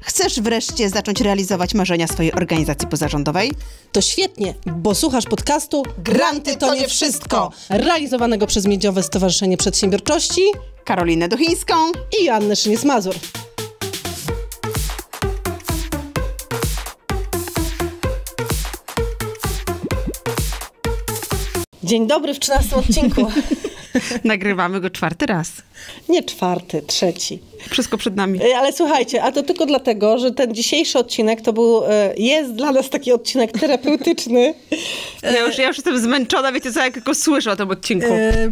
Chcesz wreszcie zacząć realizować marzenia swojej organizacji pozarządowej? To świetnie, bo słuchasz podcastu Granty to nie wszystko, realizowanego przez Miedziowe Stowarzyszenie Przedsiębiorczości, Karolinę Duchińską i Joannę Szyniec-Mazur. Dzień dobry w 13 odcinku. Nagrywamy go 4. raz. Nie 4, 3. Wszystko przed nami. Ale słuchajcie, a to tylko dlatego, że ten dzisiejszy odcinek to jest dla nas taki odcinek terapeutyczny. Ja już jestem zmęczona, wiecie co, jak go słyszę o tym odcinku.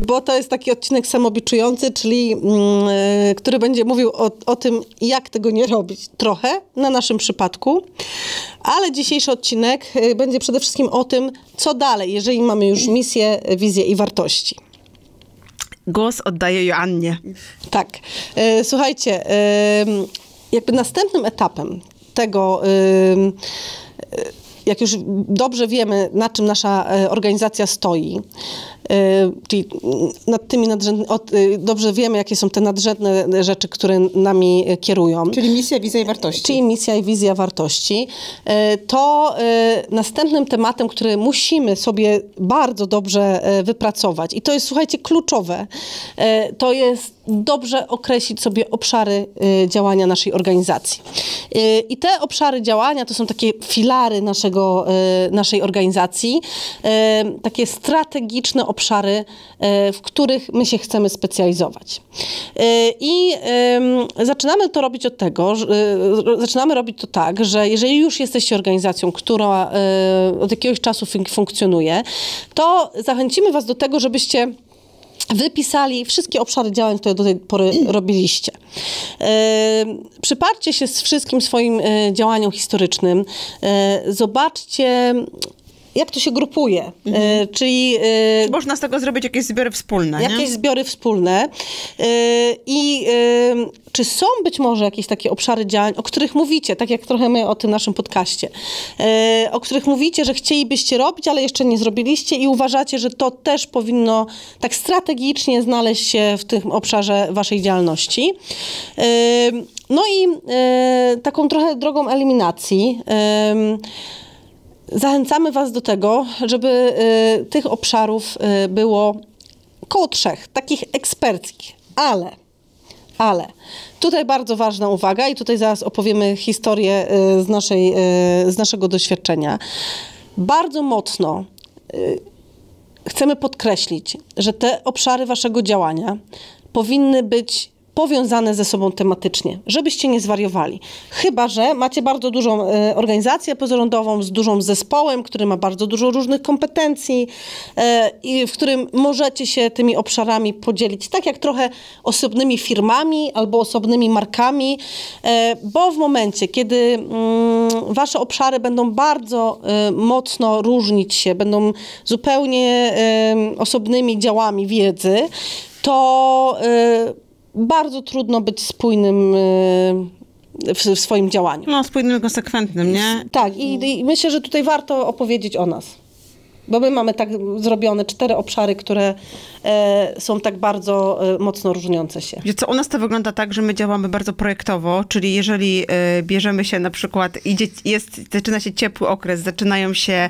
Bo to jest taki odcinek samobiczujący, czyli który będzie mówił o tym, jak tego nie robić. Trochę, na naszym przypadku. Ale dzisiejszy odcinek będzie przede wszystkim o tym, co dalej, jeżeli mamy już misję, wizję i wartości. Głos oddaję Joannie. Tak. Słuchajcie, jakby następnym etapem tego, jak już dobrze wiemy, na czym nasza organizacja stoi, czyli nad tymi dobrze wiemy, jakie są te nadrzędne rzeczy, które nami kierują. Czyli misja, wizja i wartości. Czyli misja i wizja wartości. To następnym tematem, który musimy sobie bardzo dobrze wypracować i to jest, słuchajcie, kluczowe, to jest dobrze określić sobie obszary działania naszej organizacji. I te obszary działania to są takie filary naszej organizacji, takie strategiczne obszary, w których my się chcemy specjalizować. I zaczynamy robić to tak, że jeżeli już jesteście organizacją, która od jakiegoś czasu funkcjonuje, to zachęcimy was do tego, żebyście wypisali wszystkie obszary działań, które do tej pory robiliście. Przypatrzcie się z wszystkim swoim działaniom historycznym. Zobaczcie, jak to się grupuje. Czyli można z tego zrobić jakieś zbiory wspólne. Jakieś zbiory wspólne. Czy są być może jakieś takie obszary działań, o których mówicie, tak jak trochę my o tym naszym podcaście, o których mówicie, że chcielibyście robić, ale jeszcze nie zrobiliście i uważacie, że to też powinno tak strategicznie znaleźć się w tym obszarze waszej działalności. No i taką trochę drogą eliminacji zachęcamy was do tego, żeby tych obszarów było około 3, takich eksperckich, ale tutaj bardzo ważna uwaga i tutaj zaraz opowiemy historię z naszego doświadczenia. Bardzo mocno chcemy podkreślić, że te obszary waszego działania powinny być powiązane ze sobą tematycznie, żebyście nie zwariowali. Chyba że macie bardzo dużą organizację pozarządową z dużym zespołem, który ma bardzo dużo różnych kompetencji i w którym możecie się tymi obszarami podzielić, tak jak trochę osobnymi firmami albo osobnymi markami, bo w momencie, kiedy wasze obszary będą bardzo mocno różnić się, będą zupełnie osobnymi działami wiedzy, to bardzo trudno być spójnym w swoim działaniu. No, spójnym i konsekwentnym, nie? Tak, i myślę, że tutaj warto opowiedzieć o nas. Bo my mamy tak zrobione 4 obszary, które są tak bardzo mocno różniące się. Wiecie co, u nas to wygląda tak, że my działamy bardzo projektowo, czyli jeżeli bierzemy się na przykład, zaczyna się ciepły okres, zaczynają się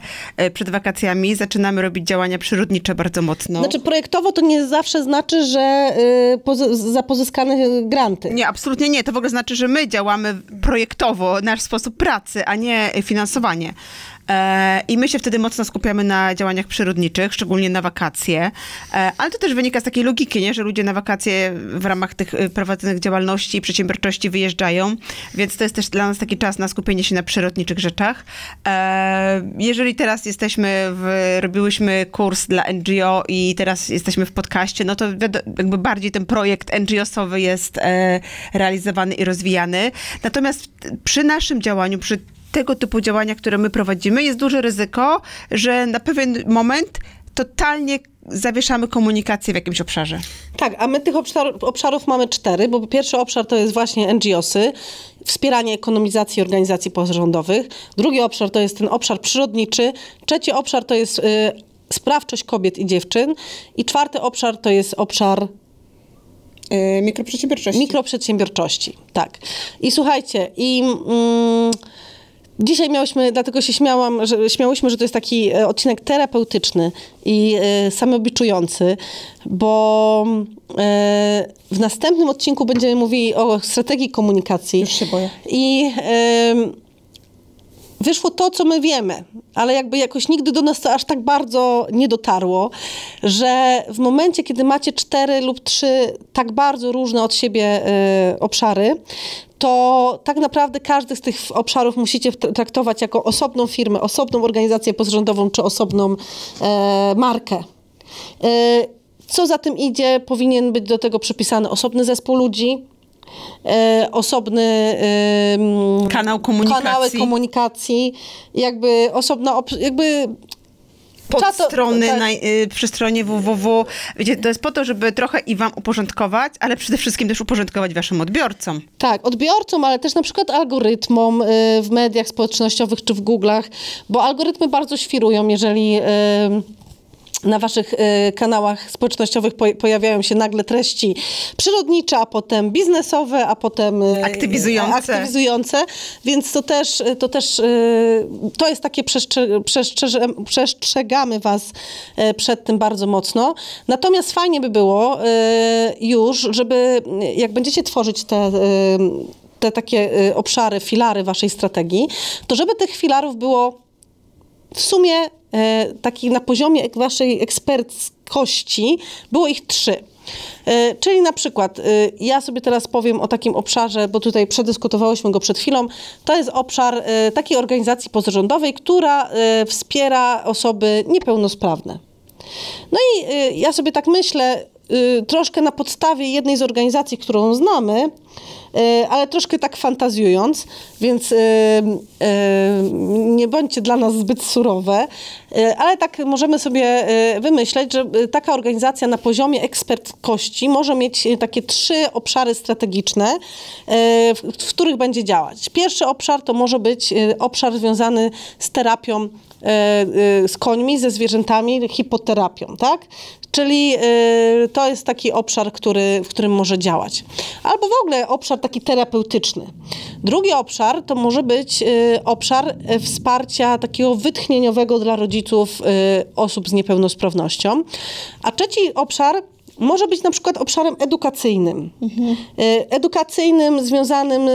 przed wakacjami, zaczynamy robić działania przyrodnicze bardzo mocno. Znaczy projektowo to nie zawsze znaczy, że za pozyskane granty. Nie, absolutnie nie. To w ogóle znaczy, że my działamy projektowo, nasz sposób pracy, a nie finansowanie. I my się wtedy mocno skupiamy na działaniach przyrodniczych, szczególnie na wakacje. Ale to też wynika z takiej logiki, nie? Że ludzie na wakacje w ramach tych prowadzonych działalności i przedsiębiorczości wyjeżdżają, więc to jest też dla nas taki czas na skupienie się na przyrodniczych rzeczach. Jeżeli teraz robiłyśmy kurs dla NGO i teraz jesteśmy w podcaście, no to jakby bardziej ten projekt NGO-sowy jest realizowany i rozwijany. Natomiast przy naszym działaniu, przy tego typu działania, które my prowadzimy, jest duże ryzyko, że na pewien moment totalnie zawieszamy komunikację w jakimś obszarze. Tak, a my tych obszarów mamy 4, bo pierwszy obszar to jest właśnie NGO-sy, wspieranie ekonomizacji organizacji pozarządowych. Drugi obszar to jest ten obszar przyrodniczy. Trzeci obszar to jest sprawczość kobiet i dziewczyn. I 4. obszar to jest obszar Mikroprzedsiębiorczości. Mikroprzedsiębiorczości, tak. I słuchajcie, dzisiaj dlatego się śmiałyśmy, że to jest taki odcinek terapeutyczny i samobiczujący, bo w następnym odcinku będziemy mówili o strategii komunikacji. Już się boję. I wyszło to, co my wiemy, ale jakby jakoś nigdy do nas to aż tak bardzo nie dotarło, że w momencie, kiedy macie 4 lub 3 tak bardzo różne od siebie obszary, to tak naprawdę każdy z tych obszarów musicie traktować jako osobną firmę, osobną organizację pozarządową czy osobną markę. Co za tym idzie, powinien być do tego przypisany osobny zespół ludzi, osobny kanały komunikacji, jakby osobna, podstrony przy stronie www. Wiecie, to jest po to, żeby trochę i wam uporządkować, ale przede wszystkim też uporządkować waszym odbiorcom. Tak, odbiorcom, ale też na przykład algorytmom w mediach społecznościowych czy w Google'ach, bo algorytmy bardzo świrują, jeżeli na waszych kanałach społecznościowych pojawiają się nagle treści przyrodnicze, a potem biznesowe, a potem aktywizujące. Więc to jest takie przestrzegamy was przed tym bardzo mocno. Natomiast fajnie by było już, żeby jak będziecie tworzyć te takie obszary, filary waszej strategii, to żeby tych filarów było w sumie taki na poziomie waszej eksperckości było ich 3. Czyli na przykład, ja sobie teraz powiem o takim obszarze, bo tutaj przedyskutowałyśmy go przed chwilą, to jest obszar takiej organizacji pozarządowej, która wspiera osoby niepełnosprawne. No i ja sobie tak myślę, troszkę na podstawie jednej z organizacji, którą znamy, ale troszkę tak fantazjując, więc nie bądźcie dla nas zbyt surowe, ale tak możemy sobie wymyśleć, że taka organizacja na poziomie ekspertkości może mieć takie 3 obszary strategiczne, w których będzie działać. Pierwszy obszar to może być obszar związany z terapią z końmi, ze zwierzętami, hipoterapią, tak? Czyli to jest taki obszar, w którym może działać. Albo w ogóle obszar taki terapeutyczny. Drugi obszar to może być obszar wsparcia takiego wytchnieniowego dla rodziców osób z niepełnosprawnością. A trzeci obszar może być na przykład obszarem edukacyjnym. Edukacyjnym, związanym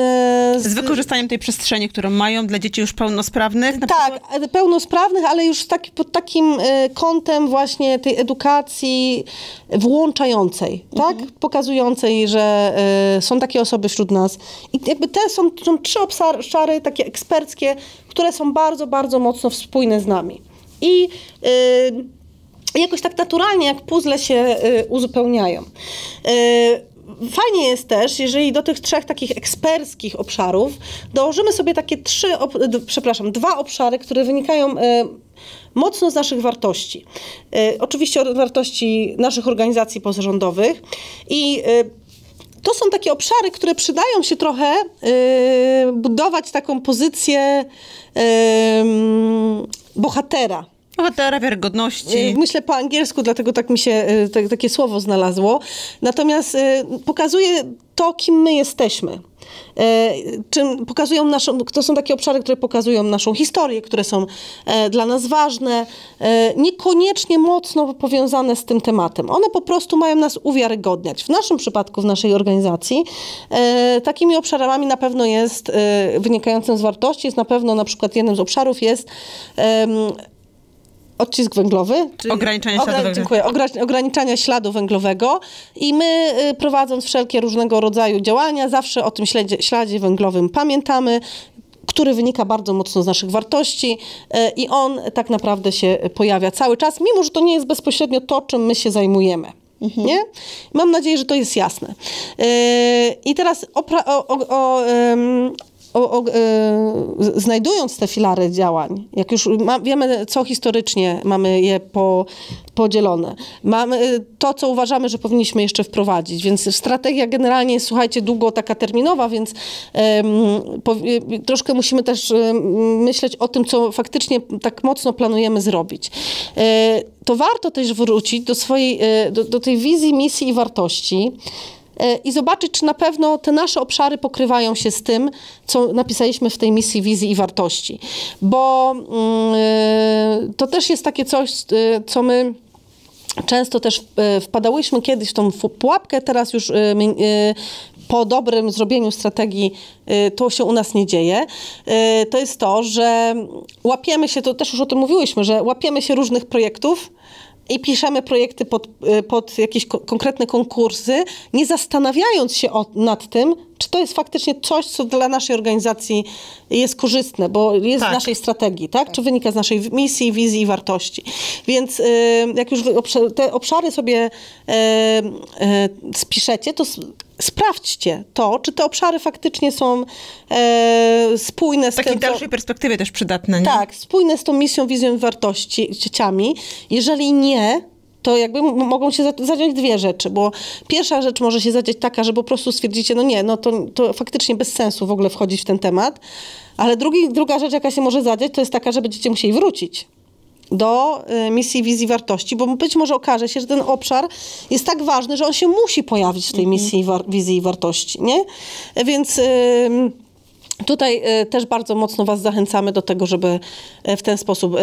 z wykorzystaniem tej przestrzeni, którą mają dla dzieci już pełnosprawnych? Tak, pełnosprawnych, ale już pod takim kątem właśnie tej edukacji włączającej, tak? Pokazującej, że są takie osoby wśród nas. I jakby są 3 obszary takie eksperckie, które są bardzo, bardzo mocno spójne z nami. I jakoś tak naturalnie, jak puzzle się uzupełniają. Fajnie jest też, jeżeli do tych 3 takich eksperckich obszarów dołożymy sobie takie 2 obszary, które wynikają mocno z naszych wartości. Oczywiście od wartości naszych organizacji pozarządowych i to są takie obszary, które przydają się trochę budować taką pozycję bohatera. Bohatera, wiarygodności. Myślę po angielsku, dlatego tak mi się takie słowo znalazło. Natomiast pokazuje to, kim my jesteśmy. To są takie obszary, które pokazują naszą historię, które są dla nas ważne, niekoniecznie mocno powiązane z tym tematem. One po prostu mają nas uwiarygodniać. W naszym przypadku, w naszej organizacji, takimi obszarami na pewno jest, wynikającym z wartości, jest na pewno na przykład jednym z obszarów jest odcisk węglowy. Ograniczanie śladu węglowego. Dziękuję. Ograniczania śladu węglowego. I my, prowadząc wszelkie różnego rodzaju działania, zawsze o tym śladzie węglowym pamiętamy, który wynika bardzo mocno z naszych wartości i on tak naprawdę się pojawia cały czas, mimo że to nie jest bezpośrednio to, czym my się zajmujemy. Nie? Mam nadzieję, że to jest jasne. I teraz znajdując te filary działań, jak już wiemy, co historycznie mamy je podzielone, mamy to, co uważamy, że powinniśmy jeszcze wprowadzić, więc strategia generalnie jest, słuchajcie, długo taka terminowa, więc troszkę musimy też myśleć o tym, co faktycznie tak mocno planujemy zrobić. To warto też wrócić do tej wizji, misji i wartości, i zobaczyć, czy na pewno te nasze obszary pokrywają się z tym, co napisaliśmy w tej misji, wizji i wartości. Bo to też jest takie coś, co my często też wpadałyśmy kiedyś w tą pułapkę, teraz już po dobrym zrobieniu strategii to się u nas nie dzieje. To jest to, że łapiemy się, to też już o tym mówiłyśmy, że łapiemy się różnych projektów i piszemy projekty pod jakieś konkretne konkursy, nie zastanawiając się nad tym, czy to jest faktycznie coś, co dla naszej organizacji jest korzystne, bo jest w naszej strategii, tak? Czy wynika z naszej misji, wizji i wartości. Więc jak już te obszary sobie spiszecie, to sprawdźcie to, czy te obszary faktycznie są spójne z tym, takiej dalszej perspektywie też przydatne, nie? Tak, spójne z tą misją, wizją i wartościami. Jeżeli nie, to jakby mogą się zadziać dwie rzeczy, bo pierwsza rzecz może się zadziać taka, że po prostu stwierdzicie, no nie, no to faktycznie bez sensu w ogóle wchodzić w ten temat, ale druga rzecz, jaka się może zadziać, to jest taka, że będziecie musieli wrócić do misji, wizji, wartości, bo być może okaże się, że ten obszar jest tak ważny, że on się musi pojawić w tej misji, wizji i wartości, nie? Więc tutaj też bardzo mocno was zachęcamy do tego, żeby w ten sposób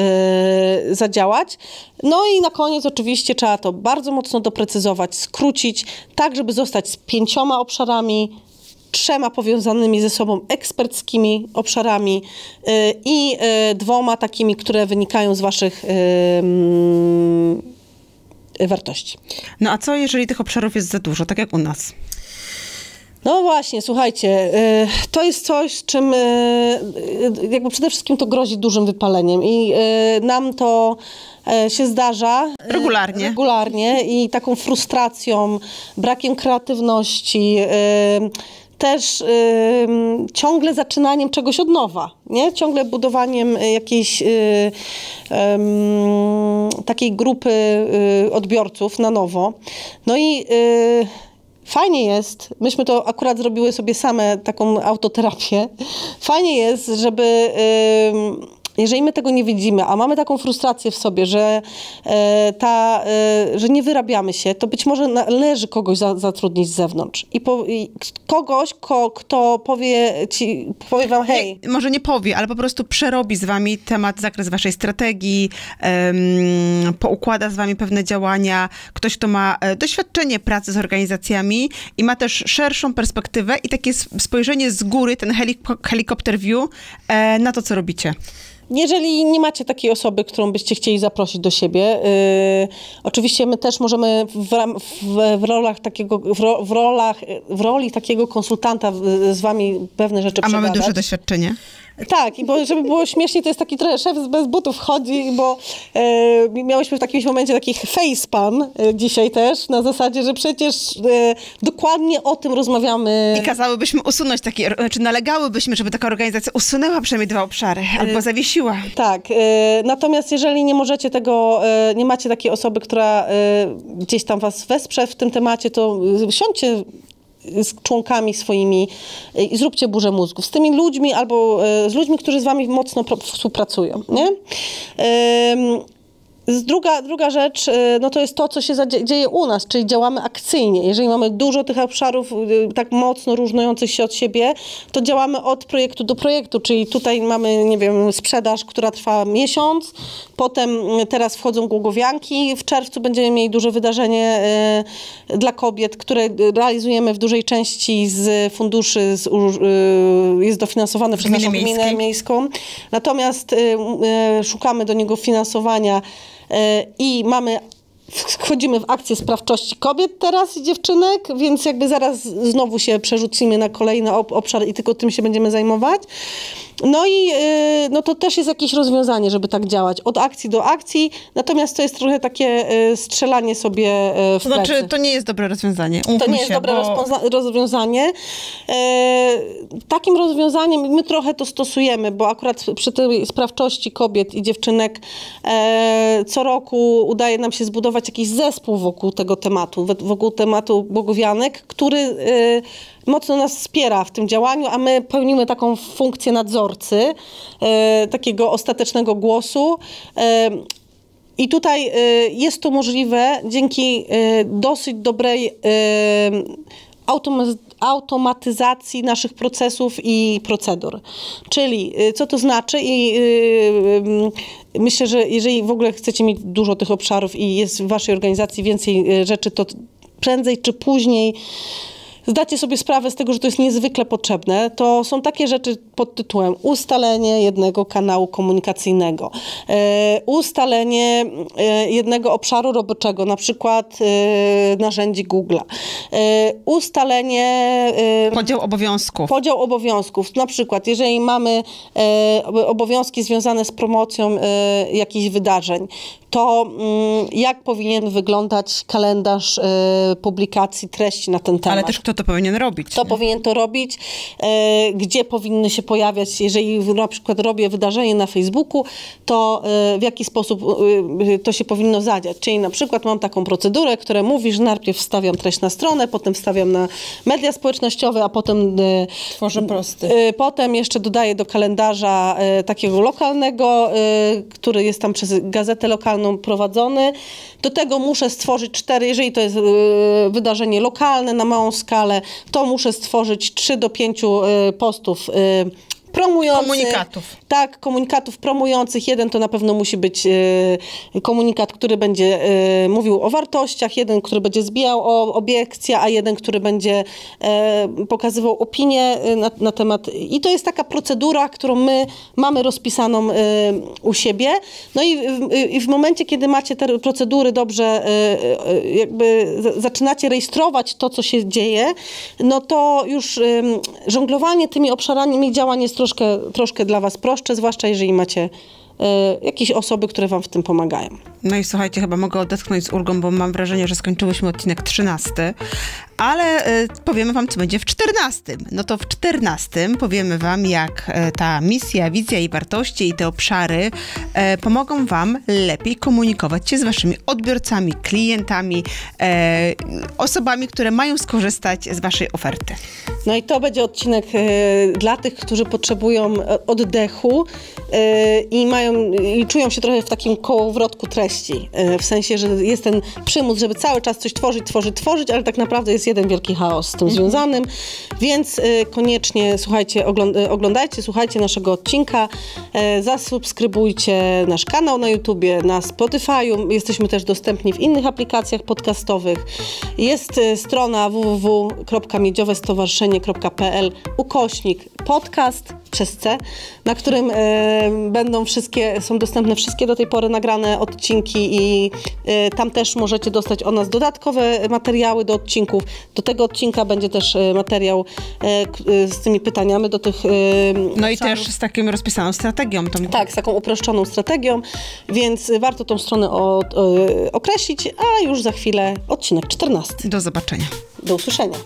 zadziałać. No i na koniec oczywiście trzeba to bardzo mocno doprecyzować, skrócić, tak żeby zostać z 5 obszarami, 3 powiązanymi ze sobą eksperckimi obszarami i 2 takimi, które wynikają z waszych wartości. No a co, jeżeli tych obszarów jest za dużo, tak jak u nas? No właśnie, słuchajcie, to jest coś, z czym jakby przede wszystkim to grozi dużym wypaleniem i nam to się zdarza regularnie i taką frustracją, brakiem kreatywności, też ciągle zaczynaniem czegoś od nowa, nie? Ciągle budowaniem jakiejś takiej grupy odbiorców na nowo. No i fajnie jest, myśmy to akurat zrobiły sobie same taką autoterapię, fajnie jest, żeby jeżeli my tego nie widzimy, a mamy taką frustrację w sobie, że, że nie wyrabiamy się, to być może należy kogoś zatrudnić z zewnątrz. I kogoś, kto powie wam, hej. Może nie powie, ale po prostu przerobi z wami zakres waszej strategii, poukłada z wami pewne działania. Ktoś, kto ma doświadczenie pracy z organizacjami i ma też szerszą perspektywę i takie spojrzenie z góry, ten helikopter view na to, co robicie. Jeżeli nie macie takiej osoby, którą byście chcieli zaprosić do siebie, oczywiście my też możemy w roli takiego konsultanta z wami pewne rzeczy przegadać. A mamy duże doświadczenie? Tak, i bo żeby było śmiesznie, to jest taki trochę szef bez butów chodzi, bo miałyśmy w takimś momencie taki facepalm dzisiaj też, na zasadzie, że przecież dokładnie o tym rozmawiamy. I kazałybyśmy usunąć czy nalegałybyśmy, żeby taka organizacja usunęła przynajmniej 2 obszary, albo zawiesiła. Tak, natomiast jeżeli nie możecie tego, nie macie takiej osoby, która gdzieś tam was wesprze w tym temacie, to siądźcie z członkami swoimi i zróbcie burzę mózgów. Z tymi ludźmi albo z ludźmi, którzy z wami mocno współpracują, nie? Druga rzecz, no to jest to, co się dzieje u nas, czyli działamy akcyjnie. Jeżeli mamy dużo tych obszarów tak mocno różniących się od siebie, to działamy od projektu do projektu, czyli tutaj mamy, nie wiem, sprzedaż, która trwa miesiąc, potem teraz wchodzą głogowianki, w czerwcu będziemy mieli duże wydarzenie dla kobiet, które realizujemy w dużej części z funduszy, jest dofinansowane przez naszą gminę miejską. Natomiast szukamy do niego finansowania i wchodzimy w akcję sprawczości kobiet teraz i dziewczynek, więc jakby zaraz znowu się przerzucimy na kolejny obszar i tylko tym się będziemy zajmować. No i no to też jest jakieś rozwiązanie, żeby tak działać. Od akcji do akcji, natomiast to jest trochę takie strzelanie sobie w plecy. Znaczy, to nie jest dobre rozwiązanie. To nie jest dobre rozwiązanie. Takim rozwiązaniem my trochę to stosujemy, bo akurat przy tej sprawczości kobiet i dziewczynek co roku udaje nam się zbudować jakiś zespół wokół tego tematu, wokół tematu błogowianek, który mocno nas wspiera w tym działaniu, a my pełnimy taką funkcję nadzorcy, takiego ostatecznego głosu. I tutaj jest to możliwe dzięki dosyć dobrej automatyzacji naszych procesów i procedur. Czyli co to znaczy? I myślę, że jeżeli w ogóle chcecie mieć dużo tych obszarów i jest w waszej organizacji więcej rzeczy, to prędzej czy później zdacie sobie sprawę z tego, że to jest niezwykle potrzebne. To są takie rzeczy pod tytułem ustalenie jednego kanału komunikacyjnego, ustalenie jednego obszaru roboczego, na przykład narzędzi Google'a, ustalenie... Podział obowiązków. Na przykład, jeżeli mamy obowiązki związane z promocją jakichś wydarzeń, to jak powinien wyglądać kalendarz publikacji treści na ten temat. Ale też kto to powinien robić? Kto powinien to robić, gdzie powinny się pojawiać, jeżeli na przykład robię wydarzenie na Facebooku, to w jaki sposób to się powinno zadziać. Czyli na przykład mam taką procedurę, która mówi, że najpierw wstawiam treść na stronę, potem wstawiam na media społecznościowe, a potem tworzę posty. Potem jeszcze dodaję do kalendarza takiego lokalnego, który jest tam przez gazetę lokalną prowadzony. Do tego muszę stworzyć 4, jeżeli to jest wydarzenie lokalne na małą skalę, to muszę stworzyć 3 do 5 postów promujących. Komunikatów. Tak, komunikatów promujących. Jeden to na pewno musi być komunikat, który będzie mówił o wartościach, jeden, który będzie zbijał o obiekcje, a jeden, który będzie pokazywał opinię na temat. I to jest taka procedura, którą my mamy rozpisaną u siebie. No i w momencie, kiedy macie te procedury dobrze, jakby zaczynacie rejestrować to, co się dzieje, no to już żonglowanie tymi obszarami działań jest troszkę dla was prostsze, zwłaszcza jeżeli macie jakieś osoby, które wam w tym pomagają. No i słuchajcie, chyba mogę odetchnąć z ulgą, bo mam wrażenie, że skończyłyśmy odcinek 13, ale powiemy wam, co będzie w 14. No to w 14 powiemy wam, jak ta misja, wizja i wartości i te obszary pomogą wam lepiej komunikować się z waszymi odbiorcami, klientami, osobami, które mają skorzystać z waszej oferty. No i to będzie odcinek dla tych, którzy potrzebują oddechu i czują się trochę w takim kołowrotku treści. W sensie, że jest ten przymus, żeby cały czas coś tworzyć, ale tak naprawdę jest jeden wielki chaos z tym związanym. Więc koniecznie oglądajcie, słuchajcie naszego odcinka, zasubskrybujcie nasz kanał na YouTubie, na Spotify'u. Jesteśmy też dostępni w innych aplikacjach podcastowych. Jest strona www.miedziowestowarzyszenie.pl/podcast przez C, na którym są dostępne wszystkie do tej pory nagrane odcinki i tam też możecie dostać od nas dodatkowe materiały do odcinków. Do tego odcinka będzie też materiał z tymi pytaniami do tych No i też z taką rozpisaną strategią. Tak, z taką uproszczoną strategią, więc warto tą stronę określić, a już za chwilę odcinek 14. Do zobaczenia. Do usłyszenia.